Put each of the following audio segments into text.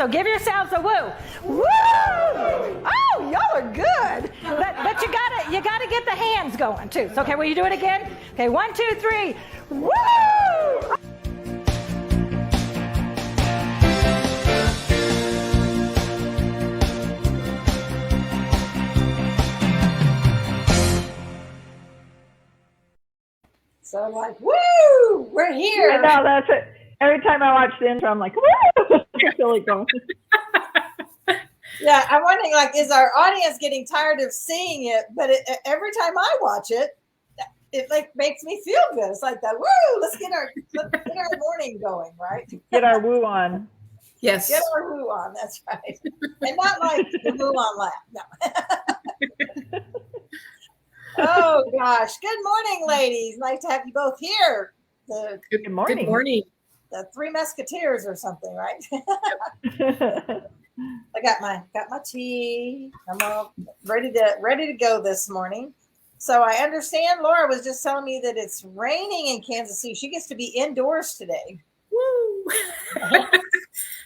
So give yourselves a woo. Woo! Oh, y'all are good. But you gotta get the hands going too. So, okay, will you do it again? Okay, 1, 2, 3. Woo! So I'm like, woo! We're here. I know, that's it. Every time I watch the intro, I'm like, woo! I feel like going. Yeah, I'm wondering, like, is our audience getting tired of seeing it? But every time I watch it, it like makes me feel good. It's like that. Woo! Let's get our morning going, right? Get our woo on. Yes. Get our woo on. That's right. And not like the woo on laugh. No. Oh gosh! Good morning, ladies. Nice to have you both here. Good morning. Good morning. The Three Musketeers or something, right? I got my tea. I'm all ready to go this morning. So I understand Laura was just telling me that it's raining in Kansas City. She gets to be indoors today. Woo!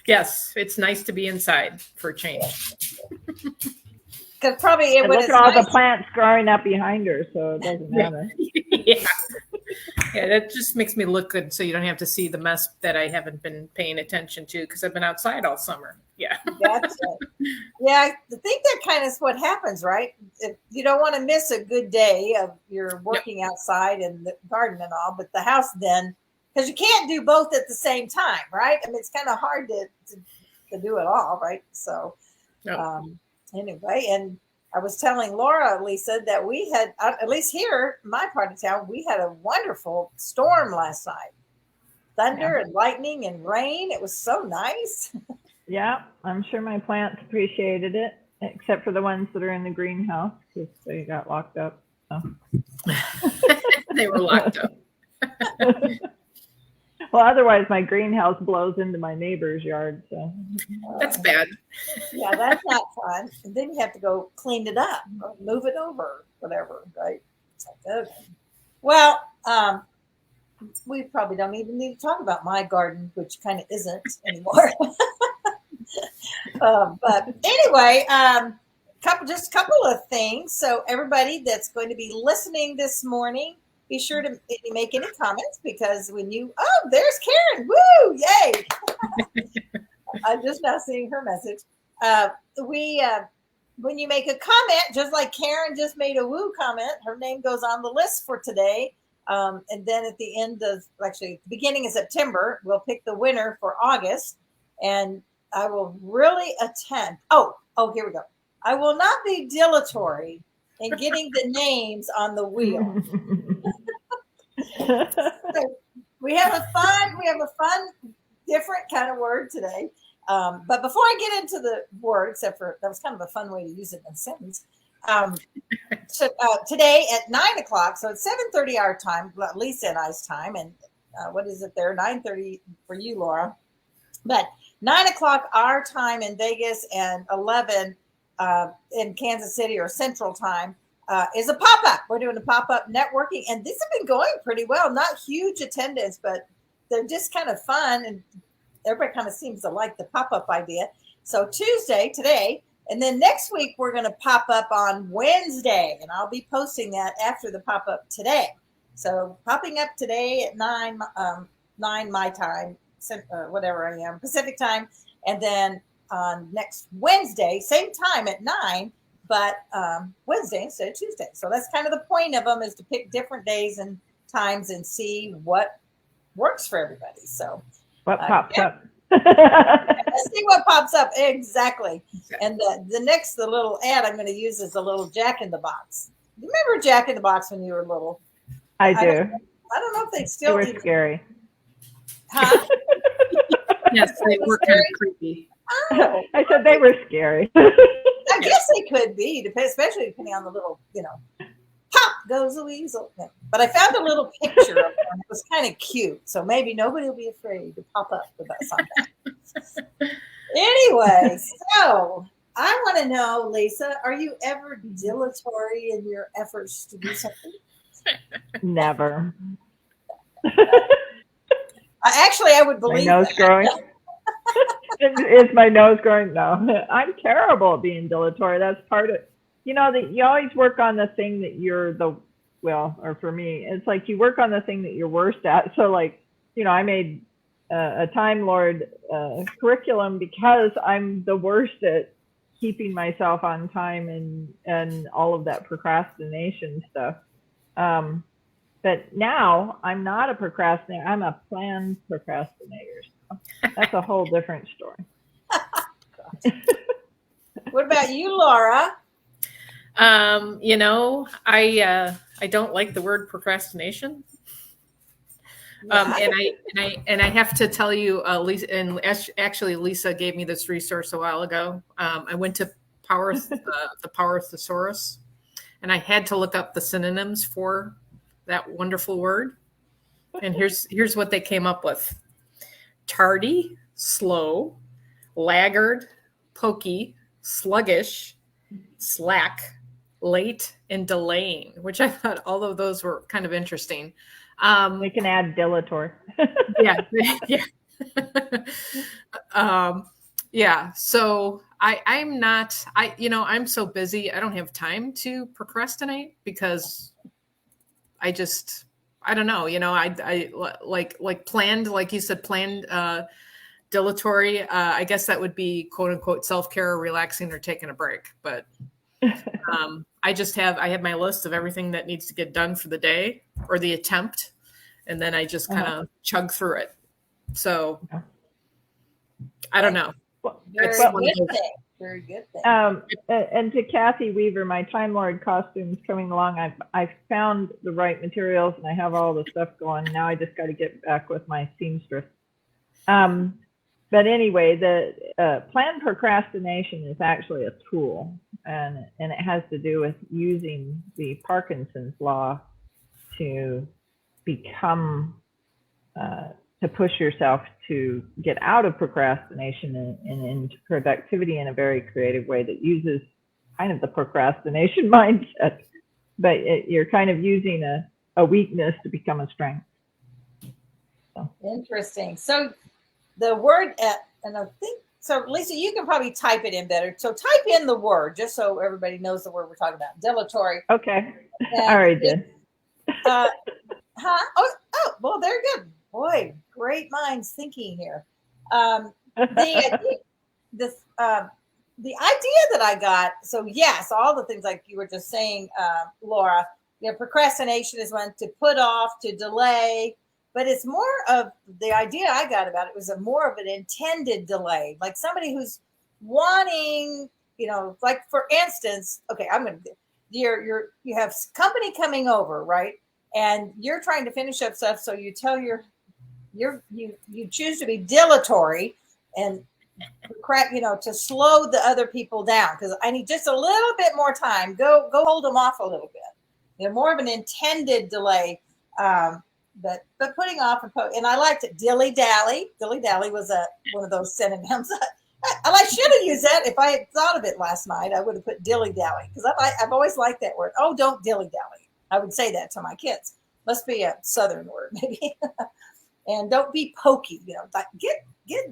Yes, it's nice to be inside for a change. Because probably it would. Look at all the plants growing up behind her, so it doesn't matter. Yeah. Yeah, that just makes me look good so you don't have to see the mess that I haven't been paying attention to because I've been outside all summer. Yeah. That's it. Yeah, I think that kind of is what happens, right? If you don't want to miss a good day of your working outside and the garden and all, but the house then, because you can't do both at the same time, right? I mean, it's kind of hard to do it all, right? So, anyway, and I was telling Laura, Lisa, that we had, at least here, my part of town, we had a wonderful storm last night. Thunder and lightning and rain. It was so nice. Yeah, I'm sure my plants appreciated it, except for the ones that are in the greenhouse because they got locked up. So. They were locked up. Well, otherwise my greenhouse blows into my neighbor's yard. So That's bad. Yeah, that's not fun. And then you have to go clean it up or move it over, whatever, right? It's like, okay. Well, we probably don't even need to talk about my garden, which kind of isn't anymore. But anyway, just a couple of things. So everybody that's going to be listening this morning, be sure to make any comments because there's Karen. Woo! Yay! I'm just now seeing her message. When you make a comment, just like Karen just made a woo comment, her name goes on the list for today. And then at the end of, actually, the beginning of September, we'll pick the winner for August. And I will really attempt. Oh, here we go. I will not be dilatory in getting the names on the wheel. So we have a fun, different kind of word today. But before I get into the word, except for that was kind of a fun way to use it in a sentence. So today at 9:00, so it's 7:30 our time, Lisa and I's time, and what is it there? 9:30 for you, Laura. But 9:00 our time in Vegas and 11 in Kansas City or Central Time is a pop-up. We're doing a pop-up networking, and these have been going pretty well. Not huge attendance, but they're just kind of fun, and everybody kind of seems to like the pop-up idea. So Tuesday, today, and then next week we're going to pop up on Wednesday, and I'll be posting that after the pop-up today. So popping up today at 9 my time, whatever I am, Pacific time, and then on next Wednesday, same time at 9, but Wednesday instead of Tuesday. So that's kind of the point of them, is to pick different days and times and see what works for everybody. So what pops up? Let's see what pops up. Exactly. And the little ad I'm going to use is a little Jack in the Box. You remember Jack in the Box when you were little? I do. I don't know if they still do. They were scary. Huh? Yes, they were kind of creepy. Oh. I said they were scary. I guess they could be, especially depending on the little, pop goes the weasel. But I found a little picture of them. It was kind of cute. So maybe nobody will be afraid to pop up with us on that. Anyway, so I want to know, Lisa, are you ever dilatory in your efforts to do something? Never. Actually, I would believe my nose that. growing. Is my nose growing? No, I'm terrible at being dilatory. That's part of, that you always work on the thing that you're or for me, it's like you work on the thing that you're worst at. So like, I made a Time Lord curriculum because I'm the worst at keeping myself on time and all of that procrastination stuff. But now I'm not a procrastinator. I'm a planned procrastinator. So that's a whole different story. What about you, Laura? I don't like the word procrastination. And I have to tell you, Lisa, and actually Lisa gave me this resource a while ago. I went to the Power Thesaurus, and I had to look up the synonyms for that wonderful word. And here's what they came up with: tardy, slow, laggard, pokey, sluggish, slack, late, and delaying, which I thought all of those were kind of interesting. We can add dilatory. Yeah. Yeah. So I'm so busy. I don't have time to procrastinate because I don't know, I like planned, like you said, planned, dilatory. I guess that would be quote unquote self-care or relaxing or taking a break. But I have my list of everything that needs to get done for the day or the attempt. And then I just kind of chug through it. So I don't know. Very good thing. And to Kathy Weaver, my Time Lord costume's coming along. I've found the right materials and I have all the stuff going. Now I just got to get back with my seamstress. But anyway, the planned procrastination is actually a tool, and it has to do with using the Parkinson's law to become to push yourself to get out of procrastination and into productivity in a very creative way that uses kind of the procrastination mindset, but you're kind of using a weakness to become a strength. So. Interesting. So the word, and I think, so Lisa, you can probably type it in better. So type in the word, just so everybody knows the word we're talking about, dilatory. Okay. All right, then. Well, they're good. Boy, great minds thinking here. The idea that I got, so yes, all the things like you were just saying, Laura, procrastination is one to put off, to delay, but it's more of the idea I got about it was more of an intended delay, like somebody who's wanting, like for instance, okay, you have company coming over, right? And you're trying to finish up stuff, so you tell you choose to be dilatory and to slow the other people down because I need just a little bit more time. Go hold them off a little bit. More of an intended delay, but putting off and I liked it. Dilly-dally. Dilly-dally was one of those synonyms. I should have used that if I had thought of it last night. I would have put dilly-dally because I've always liked that word. Oh, don't dilly-dally. I would say that to my kids. Must be a Southern word, maybe. And don't be pokey. Like get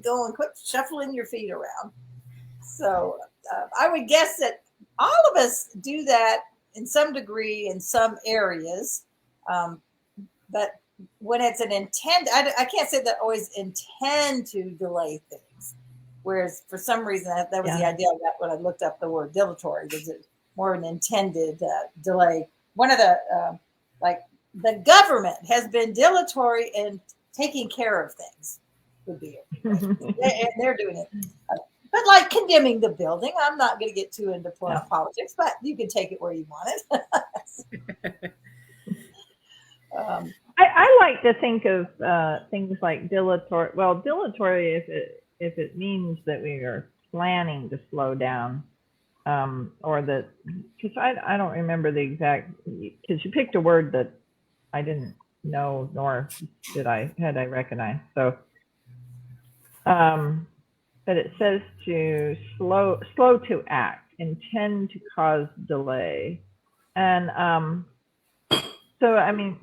going. Quit shuffling your feet around. So I would guess that all of us do that in some degree in some areas. But when it's an intent, I can't say that always intend to delay things. Whereas for some reason that was the idea of that when I looked up the word dilatory, was it more of an intended delay. One of the the government has been dilatory in taking care of things would be it. And they're doing it. But like condemning the building, I'm not going to get too into politics, but you can take it where you want it. I like to think of things like dilatory. Well, dilatory if it means that we are planning to slow down. Or that, because I don't remember the exact, because you picked a word that I didn't know, nor had I recognized. So, but it says to slow to act, intend to cause delay. And so, I mean,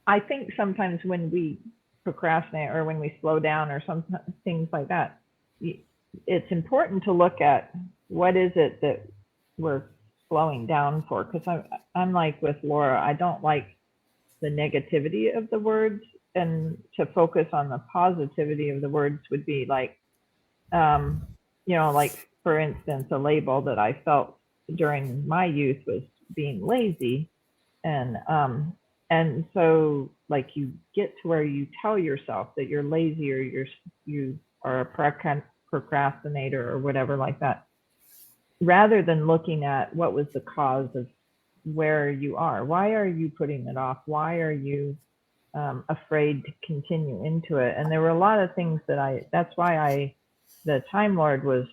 I think sometimes when we procrastinate or when we slow down or some things like that, it's important to look at what is it that we're slowing down for. Because I'm like with Laura, I don't like the negativity of the words, and to focus on the positivity of the words would be like, like for instance, a label that I felt during my youth was being lazy. And so like you get to where you tell yourself that you're lazy, or you are a procrastinator or whatever like that, rather than looking at what was the cause of where you are. Why are you putting it off? Why are you afraid to continue into it? And there were a lot of things that's why the Time Lord was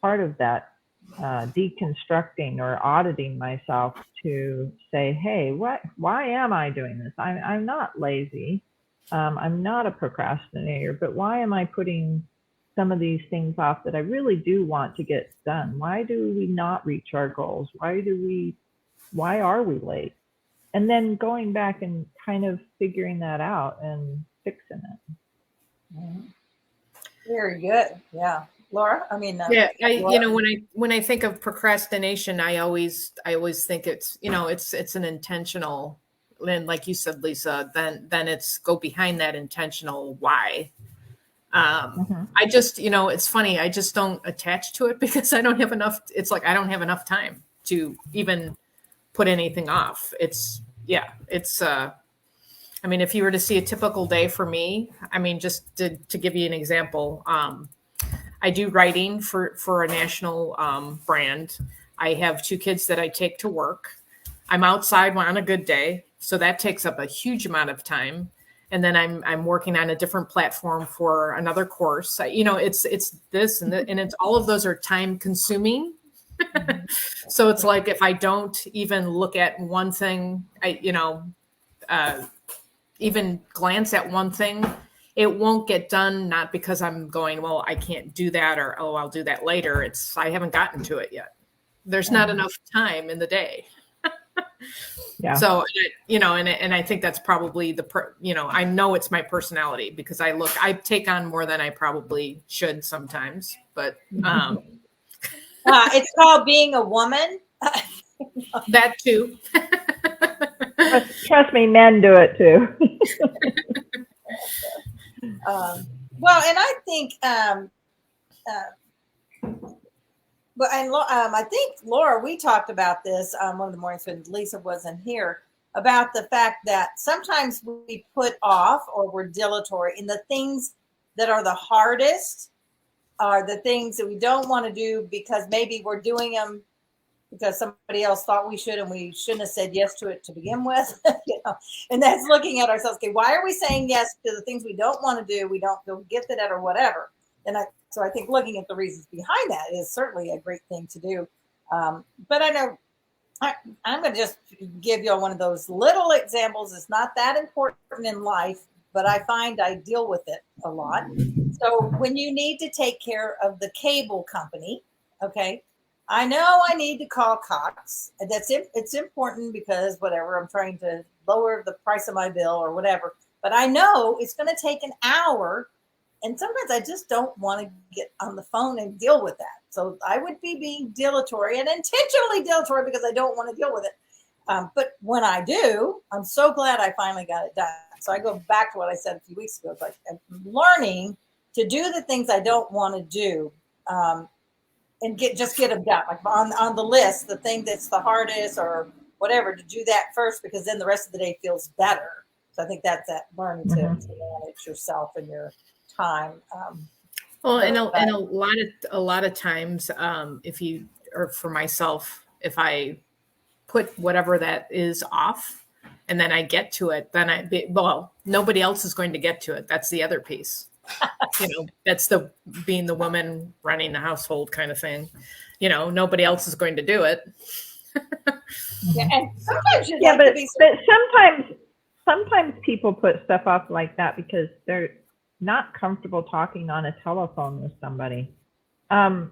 part of that, deconstructing or auditing myself to say, hey, why am I doing this? I'm not lazy. I'm not a procrastinator, but why am I putting some of these things off that I really do want to get done? Why do we not reach our goals? Why are we late? And then going back and kind of figuring that out and fixing it. Very good. Yeah. Laura, when I think of procrastination, I always think it's an intentional, and like you said, Lisa, then it's go behind that intentional why. I just, it's funny, I just don't attach to it because I don't have enough. It's like I don't have enough time to even put anything off. If you were to see a typical day for me, just to give you an example, I do writing for a national brand. I have 2 kids that I take to work. I'm outside on a good day, so that takes up a huge amount of time. And then I'm working on a different platform for another course. It's this and it's all of those are time consuming. So it's like if I don't even look at one thing, even glance at one thing, it won't get done, not because I'm going, well, I can't do that, or, oh, I'll do that later. It's, I haven't gotten to it yet. There's not enough time in the day. Yeah. So, and I think that's probably I know it's my personality because I take on more than I probably should sometimes, but, it's called being a woman. that too. Trust me, men do it too. Well, and I think, I think Laura, we talked about this one of the mornings when Lisa wasn't here, about the fact that sometimes we put off or we're dilatory in the things that are the hardest, are the things that we don't want to do because maybe we're doing them because somebody else thought we should and we shouldn't have said yes to it to begin with. And that's looking at ourselves. Okay, why are we saying yes to the things we don't want to do? We don't feel gifted at or whatever. So I think looking at the reasons behind that is certainly a great thing to do. But I know I'm going to just give you one of those little examples. It's not that important in life, but I find I deal with it a lot. So when you need to take care of the cable company, okay, I know I need to call Cox. It's important because whatever, I'm trying to lower the price of my bill or whatever. But I know it's going to take an hour. And sometimes I just don't want to get on the phone and deal with that. So I would be being dilatory and intentionally dilatory because I don't want to deal with it. But when I do, I'm so glad I finally got it done. So I go back to what I said a few weeks ago. It's like I'm learning to do the things I don't want to do. And get them done, like on the list, the thing that's the hardest or whatever, to do that first, because then the rest of the day feels better. So I think that's that learning to manage yourself and your time. Well, and a lot of times, for myself, if I put whatever that is off, and then I get to it, then nobody else is going to get to it. That's the other piece. That's being the woman running the household kind of thing. Nobody else is going to do it. Yeah, and sometimes but sometimes people put stuff off like that because they're not comfortable talking on a telephone with somebody. I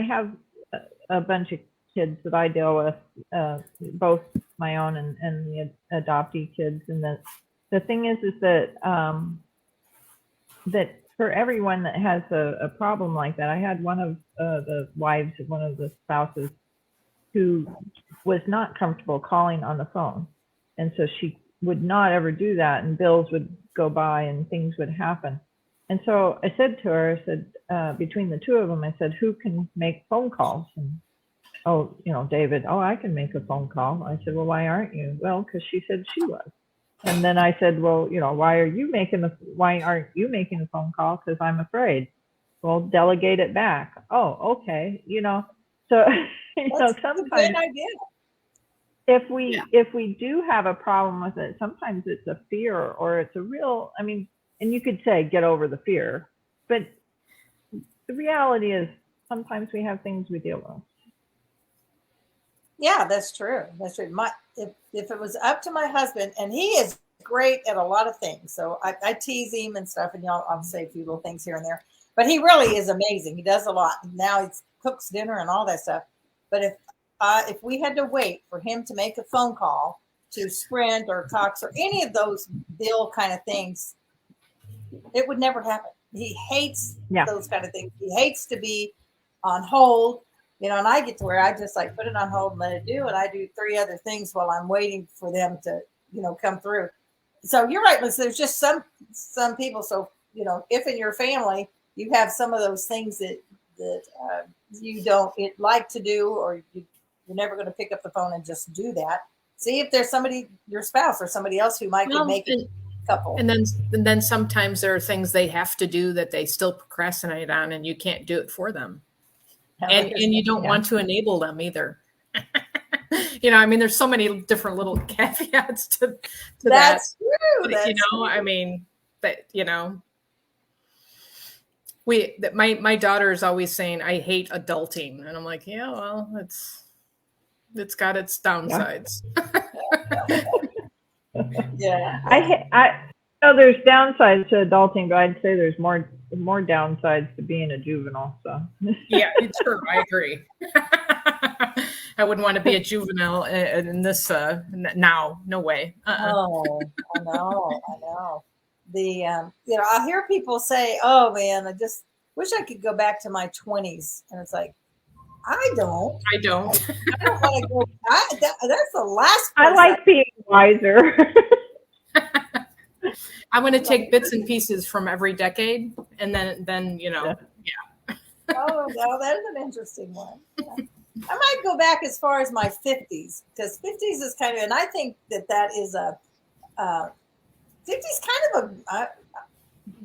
have a bunch of kids that I deal with, both my own and the adoptee kids, and the thing is that that for everyone that has a problem like that. I had one of the wives of one of the spouses who was not comfortable calling on the phone. And so she would not ever do that, and bills would go by and things would happen. And so I said to her, I said, between the two of them, I said, who can make phone calls? And, oh, David, oh, I can make a phone call. I said, well, why aren't you? Well, because she said she was. And then I said, well, why aren't you making a phone call? Because I'm afraid. Well, delegate it back. Oh, okay. So, That's a sometimes good idea. if we do have a problem with it, sometimes it's a fear or it's a real, and you could say get over the fear, but the reality is sometimes we have things we deal with. Yeah, that's true. That's true. If it was up to my husband, and he is great at a lot of things, so I tease him and stuff, and I'll say a few little things here and there, but he really is amazing. He does a lot. Now he cooks dinner and all that stuff. But if we had to wait for him to make a phone call to Sprint or Cox or any of those bill kind of things, it would never happen. He hates those kind of things. He hates to be on hold. And I get to where I just like put it on hold and let it do. And I do 3 other things while I'm waiting for them to, come through. So you're right, Liz. There's just some people. So, if in your family you have some of those things that you don't like to do, or you're never going to pick up the phone and just do that. See if there's somebody, your spouse or somebody else who might be making a couple. And then sometimes there are things they have to do that they still procrastinate on, and you can't do it for them. And you don't want to enable them either. There's so many different little caveats to That's that. True. My daughter is always saying, I hate adulting. And I'm like, yeah, well, it's got its downsides. Yeah. I know there's downsides to adulting, but I'd say there's more downsides to being a juvenile. So yeah, it's true. I agree. I wouldn't want to be a juvenile in this now. No way. Oh, I know. I hear people say, "Oh man, I just wish I could go back to my 20s," and it's like, I don't. I don't want to go. That's the last. I like being wiser. I'm going to take bits and pieces from every decade, and then yeah. Oh, no, that is an interesting one. Yeah. I might go back as far as my 50s, because 50s is kind of, and I think that is 50s kind of a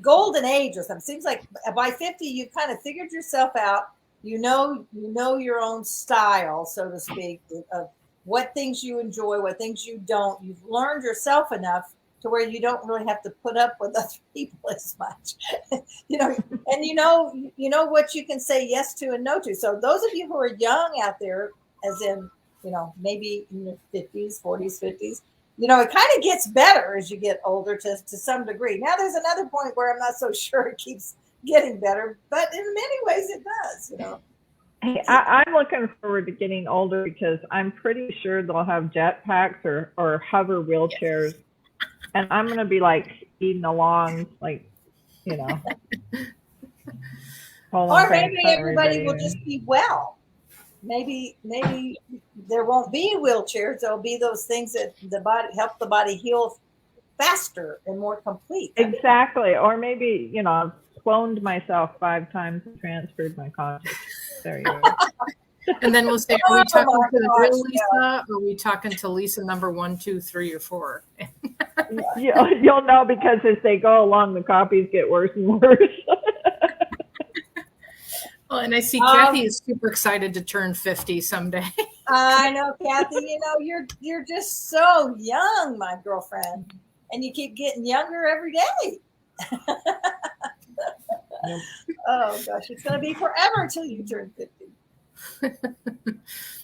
golden age or something. Seems like by 50 you've kind of figured yourself out. You know your own style, so to speak, of what things you enjoy, what things you don't. You've learned yourself enough to where you don't really have to put up with other people as much, and you know what you can say yes to and no to. So those of you who are young out there, as in, maybe in your 50s, 40s, 50s, it kind of gets better as you get older to some degree. Now there's another point where I'm not so sure it keeps getting better, but in many ways it does, Hey, I'm looking forward to getting older, because I'm pretty sure they'll have jetpacks or hover wheelchairs. Yes. And I'm going to be like speeding along, like, or maybe everybody will just be well. Maybe there won't be wheelchairs. There'll be those things that help the body heal faster and more complete. Exactly. Or maybe, I've cloned myself 5 times and transferred my consciousness. There you go. And then we'll say, are we talking to the real Lisa, or are we talking to Lisa number 1, 2, 3, or 4? You'll know, because as they go along, the copies get worse and worse. Well, and I see Kathy is super excited to turn 50 someday. I know, Kathy. You're just so young, my girlfriend, and you keep getting younger every day. Yep. Oh gosh, it's going to be forever until you turn 50.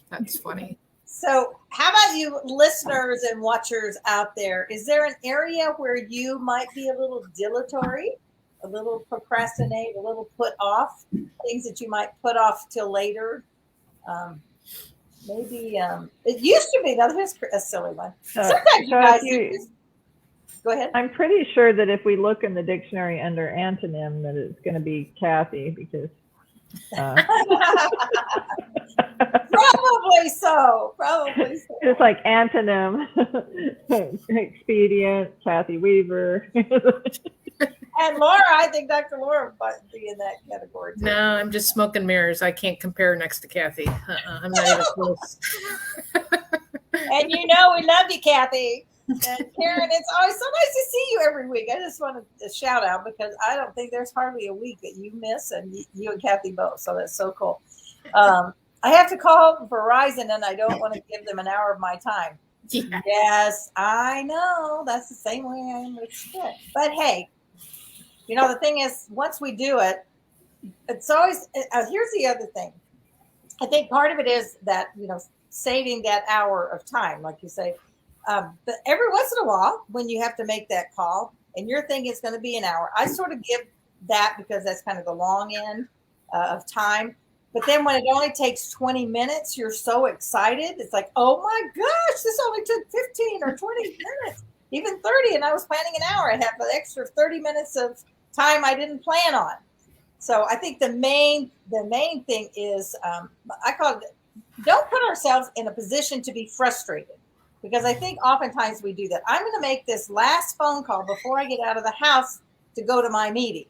That's funny. So how about you listeners and watchers out there? Is there an area where you might be a little dilatory, a little procrastinate, a little put off, things that you might put off till later? Maybe it used to be, now here's a silly one. Sometimes you guys Go ahead. I'm pretty sure that if we look in the dictionary under antonym, that it's going to be Kathy because. Probably so. Probably so. It's like antonym, expedient, Kathy Weaver. And Laura, I think Dr. Laura might be in that category too. No, I'm just smoke and mirrors. I can't compare next to Kathy. I'm not even close. And you know we love you, Kathy. And Karen, it's always so nice to see you every week. I just wanted to shout out because I don't think there's hardly a week that you miss, and you and Kathy both. So that's so cool. I have to call Verizon, and I don't want to give them an hour of my time. Yeah. Yes, I know. That's the same way I am with Stick. But hey, you know, the thing is, once we do it, it's always, here's the other thing. I think part of it is that, you know, saving that hour of time, like you say. But every once in a while, when you have to make that call and you're thinking it's going to be an hour, I sort of give that because that's kind of the long end of time. But then when it only takes 20 minutes, you're so excited. It's like, oh my gosh, this only took 15 or 20 minutes, even 30. And I was planning an hour. I have an extra 30 minutes of time I didn't plan on. So I think the main thing is, I call it, don't put ourselves in a position to be frustrated. Because I think oftentimes we do that. I'm going to make this last phone call before I get out of the house to go to my meeting.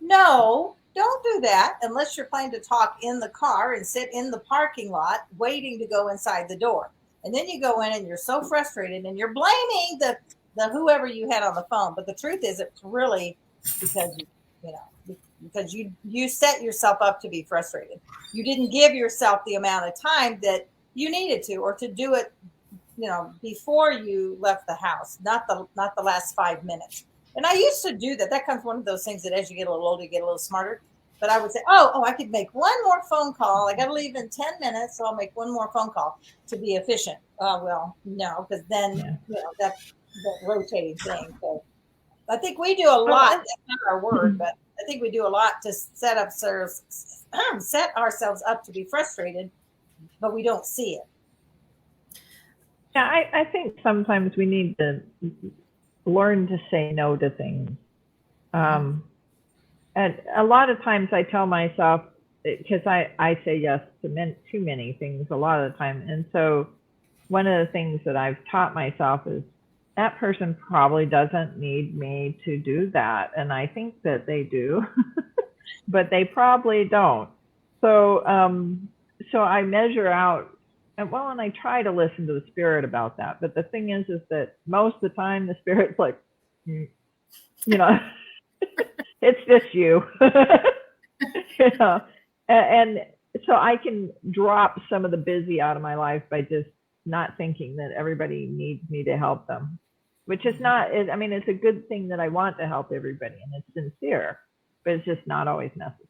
No, don't do that unless you're planning to talk in the car and sit in the parking lot waiting to go inside the door. And then you go in and you're so frustrated and you're blaming the whoever you had on the phone. But the truth is it's really because you set yourself up to be frustrated. You didn't give yourself the amount of time that you needed to, or to do it, you know, before you left the house, not the last 5 minutes. And I used to do that. That comes one of those things that as you get a little older, you get a little smarter. But I would say, oh, I could make one more phone call. I got to leave in 10 minutes, so I'll make one more phone call to be efficient. Well, no, because then, you know, that's that rotating thing. So I think we do a lot. That's not our word, but I think we do a lot to set ourselves up to be frustrated, but we don't see it. Yeah, I think sometimes we need to learn to say no to things. And a lot of times I tell myself, because I say yes to too many things a lot of the time. And so one of the things that I've taught myself is that person probably doesn't need me to do that. And I think that they do, but they probably don't. So, so I measure out, and I try to listen to the spirit about that. But the thing is that most of the time the spirit's like, you know, it's just you. You know, and so I can drop some of the busy out of my life by just not thinking that everybody needs me to help them, which is not, I mean, it's a good thing that I want to help everybody and it's sincere, but it's just not always necessary.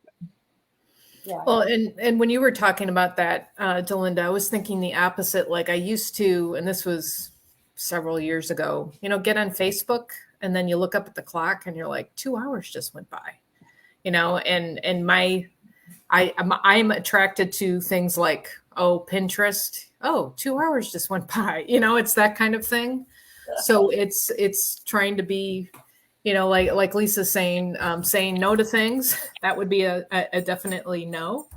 Yeah. Well, and when you were talking about that, Delinda, I was thinking the opposite. Like I used to, and this was several years ago, you know, get on Facebook and then you look up at the clock and you're like, 2 hours just went by, you know, and I'm attracted to things like, oh, Pinterest, oh, 2 hours just went by, you know, it's that kind of thing. So it's trying to be, you know, like Lisa's saying no to things. That would be a definitely no.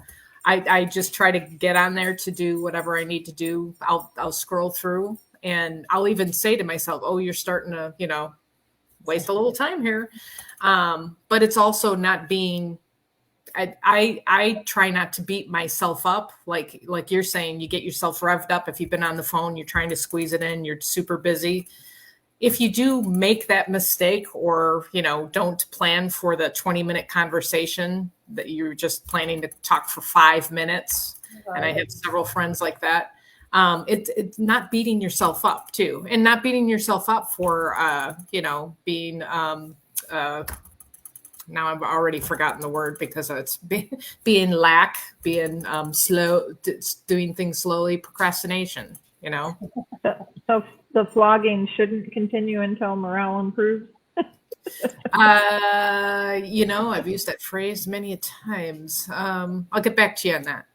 I just try to get on there to do whatever I need to do. I'll scroll through and I'll even say to myself, oh, you're starting to, you know, waste a little time here. But it's also not being, I try not to beat myself up. Like you're saying, you get yourself revved up. If you've been on the phone, you're trying to squeeze it in, you're super busy. If you do make that mistake or, you know, don't plan for the 20-minute conversation that you're just planning to talk for 5 minutes. Right. And I have several friends like that. It's not beating yourself up too, and not beating yourself up for, you know, being, now I've already forgotten the word because it's being slow, doing things slowly, procrastination, you know? So the flogging shouldn't continue until morale improves? You know, I've used that phrase many times. I'll get back to you on that.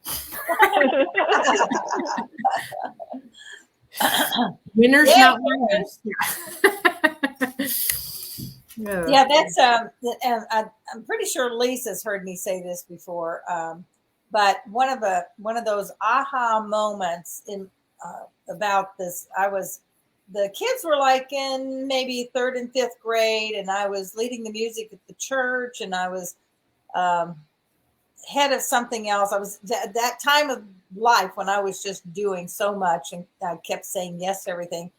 Winners, not winners. Yeah, that's and I'm pretty sure Lisa's heard me say this before. But one of those aha moments in about this, the kids were like in maybe third and fifth grade, and I was leading the music at the church, and I was head of something else. I was that time of life when I was just doing so much, and I kept saying yes to everything.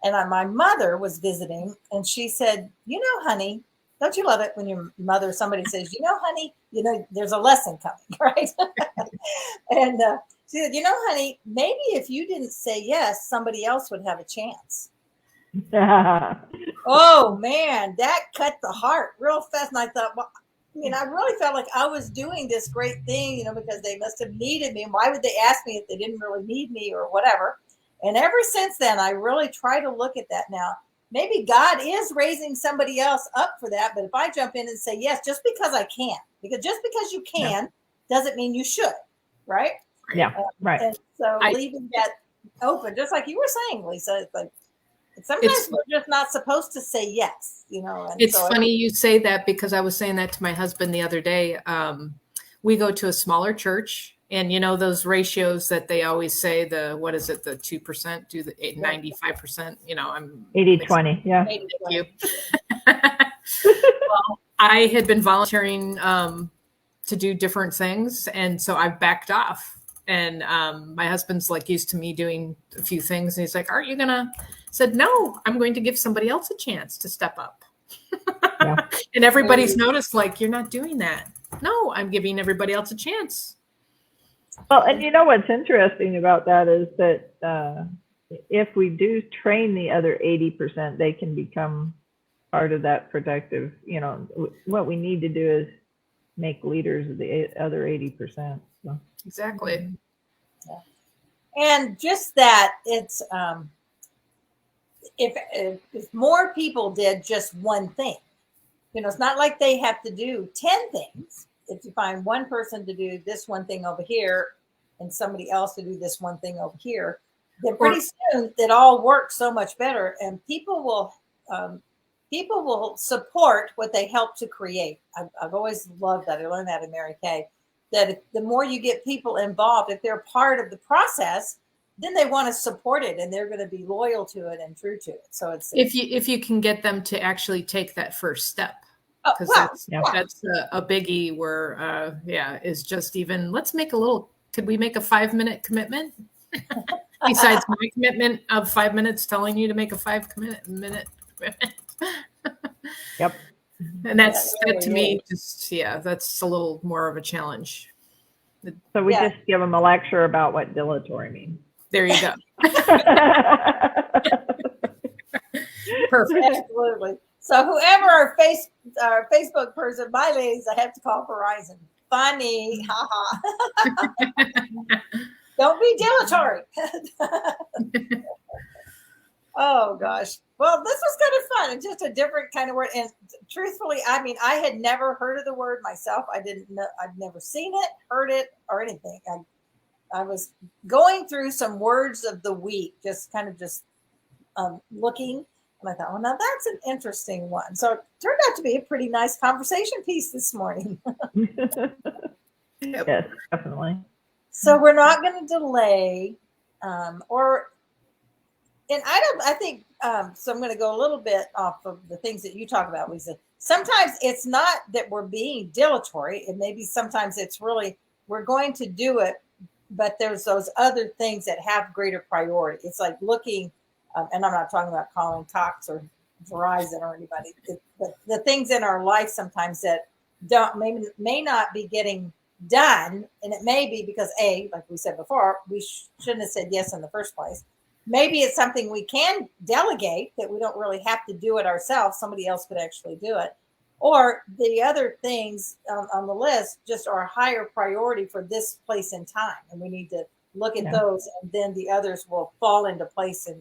And my mother was visiting, and she said, "You know, honey, don't you love it when your mother, somebody says, you know, honey, you know, there's a lesson coming, right?" And she said, "You know, honey, maybe if you didn't say yes, somebody else would have a chance." Oh man, that cut the heart real fast. And I thought, well, I mean, I really felt like I was doing this great thing, you know, because they must have needed me. And why would they ask me if they didn't really need me or whatever? And ever since then, I really try to look at that now. Maybe God is raising somebody else up for that. But if I jump in and say yes, just because I can, because just because you can doesn't mean you should, right? Yeah, right. And so leaving that open, just like you were saying, Lisa, it's like sometimes we're just not supposed to say yes, you know. And it's funny you say that, because I was saying that to my husband the other day. We go to a smaller church, and you know those ratios that they always say, the 2% do the 95%, you know, I'm 80-20. Yeah. Thank you. Well, I had been volunteering to do different things, and so I backed off. And my husband's like used to me doing a few things, and he's like, "Aren't you gonna?" I said, "No, I'm going to give somebody else a chance to step up." Yeah. And everybody's noticed, like, "You're not doing that." No, I'm giving everybody else a chance. Well, and you know what's interesting about that is that if we do train the other 80%, they can become part of that productive. You know, what we need to do is make leaders of the other 80%. So. Exactly. Yeah. And just that, it's if more people did just one thing, you know, it's not like they have to do 10 things. If you find one person to do this one thing over here and somebody else to do this one thing over here, then pretty soon it all works so much better, and people will support what they help to create. I've always loved that. I learned that in Mary Kay, that the more you get people involved, if they're part of the process, then they want to support it, and they're going to be loyal to it and true to it. So it's if you can get them to actually take that first step, because that's a biggie. Where is just even, let's make could we make a 5-minute commitment? Besides my commitment of 5 minutes telling you to make a 5-minute commitment. Yep. And that to me, just, that's a little more of a challenge. So we just give them a lecture about what dilatory means. There you go. Perfect. Absolutely. So whoever our Facebook person, my ladies, I have to call Verizon. Funny. Ha Don't be dilatory. Oh gosh. Well, this was kind of fun. It's just a different kind of word. And truthfully, I mean, I had never heard of the word myself. I didn't know. I've never seen it, heard it, or anything. I was going through some words of the week, just looking, and I thought, well, now that's an interesting one. So it turned out to be a pretty nice conversation piece this morning. Yes, definitely. So we're not going to delay, so I'm going to go a little bit off of the things that you talk about, Lisa. Sometimes it's not that we're being dilatory. It may be sometimes it's really, we're going to do it, but there's those other things that have greater priority. It's like looking, and I'm not talking about calling Cox or Verizon or anybody, but the things in our life sometimes that may not be getting done, and it may be because like we said before, we shouldn't have said yes in the first place. Maybe it's something we can delegate, that we don't really have to do it ourselves. Somebody else could actually do it. Or the other things on the list just are a higher priority for this place in time, and we need to look at those, and then the others will fall into place in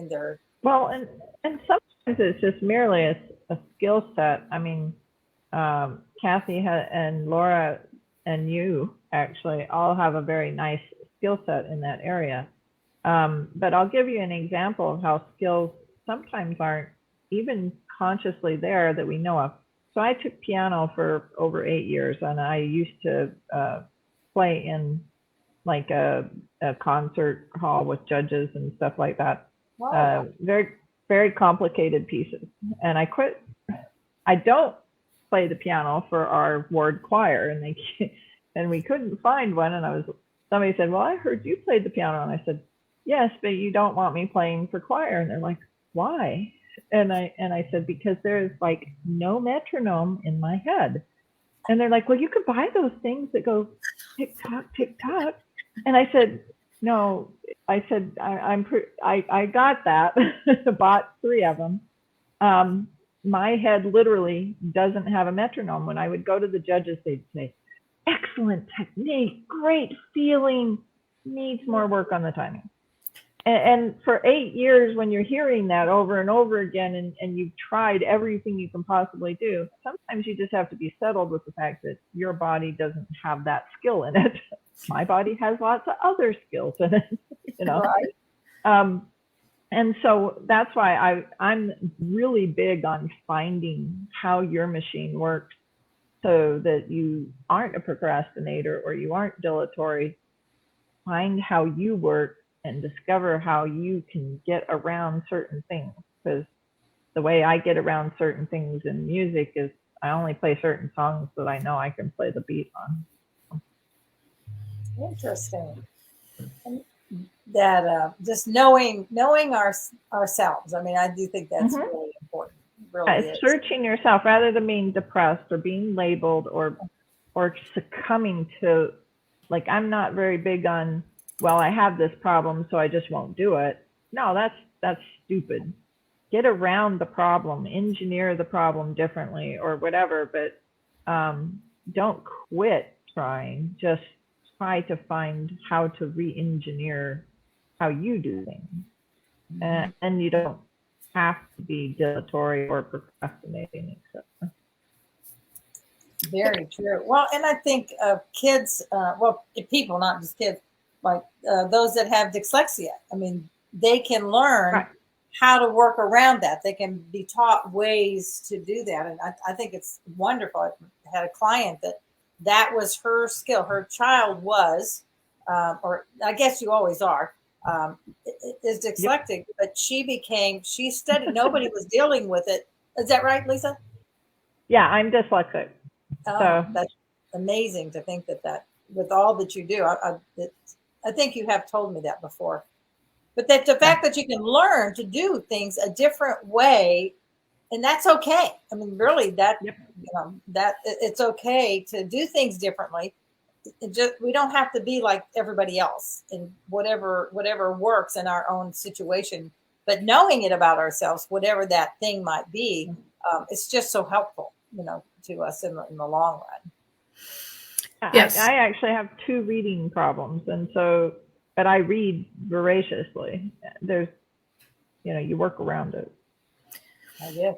their. Well, and sometimes it's just merely a skill set. I mean, Kathy and Laura and you actually all have a very nice skill set in that area. But I'll give you an example of how skills sometimes aren't even consciously there that we know of. So I took piano for over 8 years, and I used to play in like a concert hall with judges and stuff like that. Wow. Very, very complicated pieces. And I quit. I don't play the piano for our ward choir, and we couldn't find one. And somebody said, well, I heard you played the piano. And I said, yes, but you don't want me playing for choir. And they're like, why? And I said, because there's like no metronome in my head. And they're like, well, you could buy those things that go tick tock, tick tock. And I said, no. I said, I got that. Bought 3 of them. My head literally doesn't have a metronome. When I would go to the judges, they'd say, excellent technique, great feeling, needs more work on the timing. And for 8 years, when you're hearing that over and over again, and you've tried everything you can possibly do, sometimes you just have to be settled with the fact that your body doesn't have that skill in it. My body has lots of other skills in it, you know. Right. And so that's why I'm really big on finding how your machine works so that you aren't a procrastinator or you aren't dilatory. Find how you work and discover how you can get around certain things. Because the way I get around certain things in music is I only play certain songs that I know I can play the beat on. Interesting. That just knowing ourselves. I mean, I do think that's really important. Really it's searching yourself rather than being depressed or being labeled or succumbing to, like, I'm not very big on, well, I have this problem, so I just won't do it. No, that's stupid. Get around the problem, engineer the problem differently or whatever, but don't quit trying. Just try to find how to re-engineer how you do things. And you don't have to be dilatory or procrastinating, etc. Very true. Well, and I think kids, people, not just kids, like those that have dyslexia, I mean, they can learn how to work around that. They can be taught ways to do that. And I think it's wonderful. I had a client that was her skill. Her child was, or I guess you always are, is dyslexic, but she studied, nobody was dealing with it. Is that right, Lisa? Yeah, I'm dyslexic. Oh, so that's amazing to think that with all that you do, I think you have told me that before, but that the fact that you can learn to do things a different way, and that's okay. I mean, really, that that it's okay to do things differently. We don't have to be like everybody else in whatever works in our own situation. But knowing it about ourselves, whatever that thing might be, it's just so helpful, to us in the long run. Yes. I actually have 2 reading problems, but I read voraciously. There's, you work around it. I guess.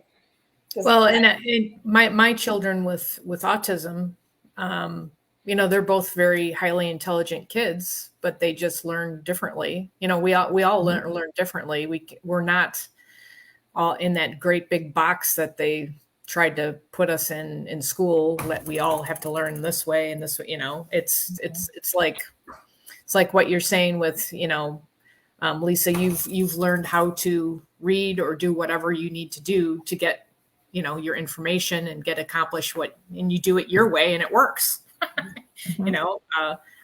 Well, and my children with autism, they're both very highly intelligent kids, but they just learn differently. We all learn differently. We're not all in that great big box that they tried to put us in school, that we all have to learn this way and this way. It's like what you're saying with, Lisa, you've learned how to read or do whatever you need to do to get, your information and accomplish and you do it your way and it works.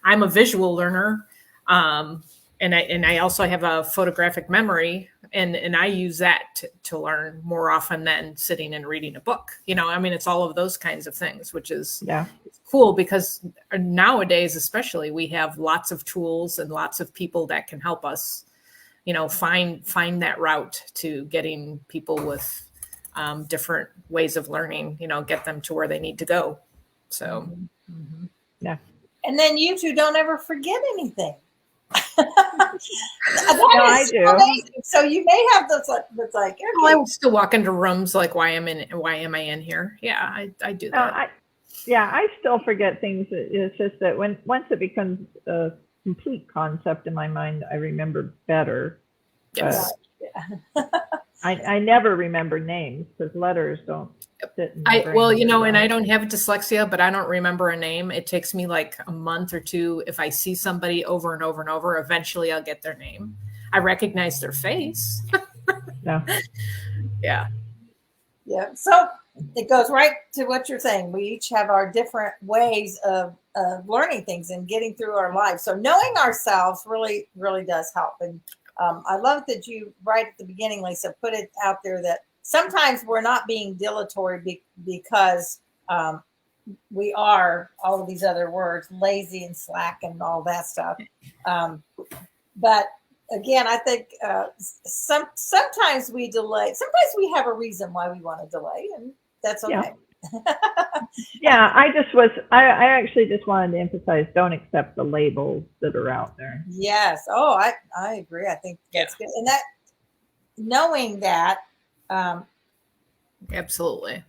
I'm a visual learner. And I also have a photographic memory, and I use that to learn more often than sitting and reading a book. It's all of those kinds of things, which is cool, because nowadays, especially, we have lots of tools and lots of people that can help us, find that route to getting people with different ways of learning, get them to where they need to go. So, yeah. And then you two don't ever forget anything. I do. Amazing. So you may have this like okay. I still walk into rooms like, why am I in here? Yeah, I do that. I still forget things. It's just that once it becomes a complete concept in my mind, I remember better. Yes. I never remember names because letters don't sit in my brain Well, very and I don't have dyslexia, but I don't remember a name. It takes me like a month or two. If I see somebody over and over and over, eventually I'll get their name. I recognize their face. No. Yeah. Yeah. So it goes right to what you're saying. We each have our different ways of learning things and getting through our lives. So knowing ourselves really, really does help. And I love that you, right at the beginning, Lisa, put it out there that sometimes we're not being dilatory because we are all of these other words, lazy and slack and all that stuff. But again, I think sometimes we delay. Sometimes we have a reason why we want to delay, and that's okay. Yeah, I actually just wanted to emphasize, don't accept the labels that are out there. Yes. Oh, I agree. I think that's good. And that, knowing that, Absolutely.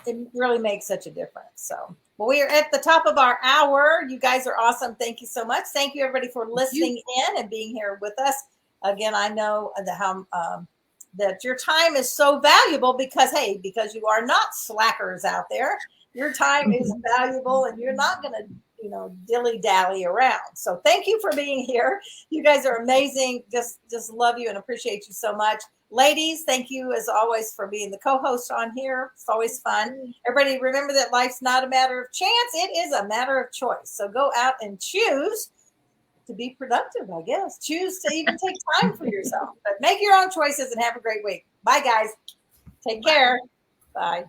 it really makes such a difference. So, well, we are at the top of our hour. You guys are awesome. Thank you so much. Thank you, everybody, for listening in and being here with us. Again, I know that your time is so valuable because you are not slackers out there. Your time is valuable, and you're not going to, dilly-dally around. So thank you for being here. You guys are amazing. Just love you and appreciate you so much. Ladies, thank you as always for being the co-host on here. It's always fun. Everybody remember that life's not a matter of chance. It is a matter of choice. So go out and choose to be productive, I guess. Choose to even take time for yourself. But make your own choices and have a great week. Bye, guys. Take care. Bye.